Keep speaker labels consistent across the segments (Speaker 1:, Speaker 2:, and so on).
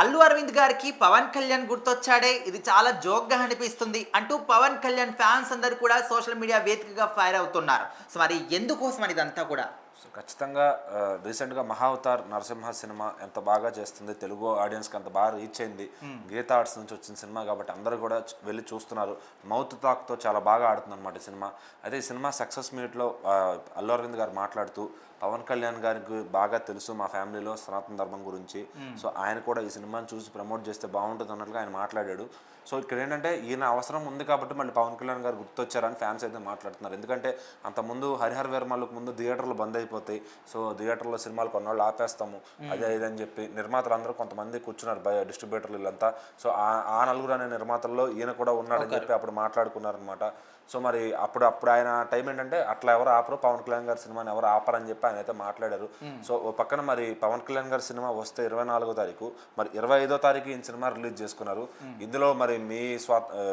Speaker 1: అల్లు అరవింద్ గారికి పవన్ కళ్యాణ్ గుర్తొచ్చాడే ఇది చాలా జోక్‌గా అనిపిస్తుంది అంటూ పవన్ కళ్యాణ్ ఫ్యాన్స్ అందరూ కూడా సోషల్ మీడియా వేదికగా ఫైర్ అవుతున్నారు. సో, మరి ఎందుకోసమని ఇదంతా కూడా?
Speaker 2: సో ఖచ్చితంగా రీసెంట్‌గా 'మహావతార్' నరసింహ సినిమా ఎంత బాగా చేస్తుంది. తెలుగు ఆడియన్స్‌కి అంత బాగా రీచ్ అయింది. గీతా ఆర్ట్స్ నుంచి వచ్చిన సినిమా కాబట్టి అందరూ కూడా వెళ్లి చూస్తున్నారు. మౌత్ టాక్‌తో చాలా బాగా ఆడుతుందన్నమాట ఈ సినిమా. అయితే ఈ సినిమా సక్సెస్ మీట్‌లో అల్లు అరవింద్ గారు మాట్లాడుతూ పవన్ కళ్యాణ్ గారికి బాగా తెలుసు మా ఫ్యామిలీలో సనాతన ధర్మం గురించి. సో ఆయన కూడా ఈ సినిమాని చూసి ప్రమోట్ చేస్తే బాగుంటుంది అన్నట్లుగా ఆయన మాట్లాడాడు. సో ఇక్కడ ఏంటంటే ఈయన అవసరం ఉంది కాబట్టి మళ్ళీ పవన్ కళ్యాణ్ గారు గుర్తొచ్చారని ఫ్యాన్స్ అయితే మాట్లాడుతున్నారు. ఎందుకంటే అంతకుముందు హరిహర వీరమల్లుకు ముందు థియేటర్లు బంద్ అయిపోతాయి. సో థియేటర్లో సినిమాలు కొన్నాళ్ళు ఆపేస్తాము అదే ఇదని చెప్పి నిర్మాతలు అందరూ కొంతమంది కూర్చున్నారు డిస్ట్రిబ్యూటర్లు వీళ్ళంతా. సో ఆ నలుగురు అనే నిర్మాతల్లో ఈయన కూడా ఉన్నాడని చెప్పి అప్పుడు మాట్లాడుకున్నారనమాట. సో మరి అప్పుడు ఆయన టైం ఏంటంటే అట్లా ఎవరు ఆపరు, పవన్ కళ్యాణ్ గారి సినిమాని ఎవరు ఆపరని చెప్పి ఆయన అయితే మాట్లాడారు. సో ఓ పక్కన మరి పవన్ కళ్యాణ్ గారి సినిమా వస్తే 24వ తారీఖు, మరి 25వ తారీఖు ఈ సినిమా రిలీజ్ చేసుకున్నారు. ఇందులో మరి మీ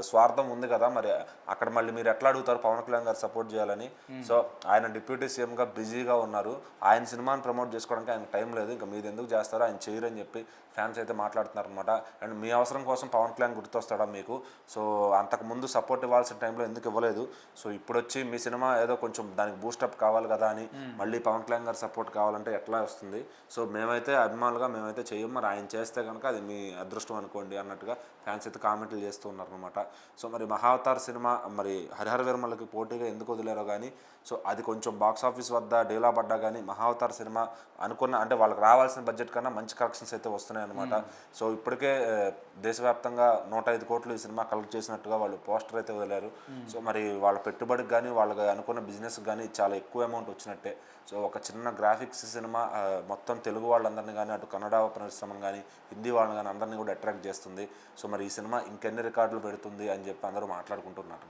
Speaker 2: స్వార్థం ఉంది కదా, మరి అక్కడ మళ్ళీ మీరు ఎట్లా అడుగుతారు పవన్ కళ్యాణ్ గారు సపోర్ట్ చేయాలని. సో ఆయన డిప్యూటీ సీఎంగా బిజీగా ఉన్నారు. ఆయన సినిమాని ప్రమోట్ చేసుకోవడానికి ఆయన టైం లేదు, ఇంకా మీరు ఎందుకు చేస్తారో ఆయన చేయరని చెప్పి ఫ్యాన్స్ అయితే మాట్లాడుతున్నారు అనమాట. అండ్ మీ అవసరం కోసం పవన్ కళ్యాణ్ గుర్తొస్తాడా మీకు? సో అంతకుముందు సపోర్ట్ ఇవ్వాల్సిన టైంలో ఎందుకు ఇవ్వలేదు? సో ఇప్పుడు వచ్చి మీ సినిమా ఏదో కొంచెం దానికి బూస్టప్ కావాలి కదా అని మళ్ళీ పవన్ కళ్యాణ్ గారు సపోర్ట్ కావాలంటే ఎట్లా వస్తుంది? సో మేమైతే అభిమానులుగా మేమైతే చెయ్యం, మరి ఆయన చేస్తే కనుక అది మీ అదృష్టం అనుకోండి అన్నట్టుగా ఫ్యాన్స్ అయితే కామెంట్లు చేస్తూ ఉన్నారు అనమాట. సో మరి 'మహావతార్' సినిమా మరి హరిహర వీరమల్లకి పోటీగా ఎందుకు వదిలేరో కానీ, సో అది కొంచెం బాక్స్ ఆఫీస్ వద్ద డీలా పడ్డా కానీ 'మహావతార్' సినిమా అనుకున్న అంటే వాళ్ళకి రావాల్సిన బడ్జెట్ కన్నా మంచి కలెక్షన్స్ అయితే వస్తున్నాయి అనమాట. సో ఇప్పటికే దేశవ్యాప్తంగా 105 కోట్లు ఈ సినిమా కలెక్ట్ చేసినట్టుగా వాళ్ళు పోస్టర్ అయితే వదిలారు. సో మరి వాళ్ళ పెట్టుబడికి కానీ వాళ్ళకి అనుకున్న బిజినెస్కి కానీ చాలా ఎక్కువ అమౌంట్ వచ్చినట్టే. సో ఒక చిన్న గ్రాఫిక్స్ సినిమా మొత్తం తెలుగు వాళ్ళందరినీ కానీ అటు కన్నడ పరిశ్రమను కానీ హిందీ వాళ్ళని కానీ అందరినీ కూడా అట్రాక్ట్ చేస్తుంది. సో మరి ఈ సినిమా ఇంకెన్ని రికార్డులు పెడుతుంది అని చెప్పి అందరూ మాట్లాడుకుంటున్నారు.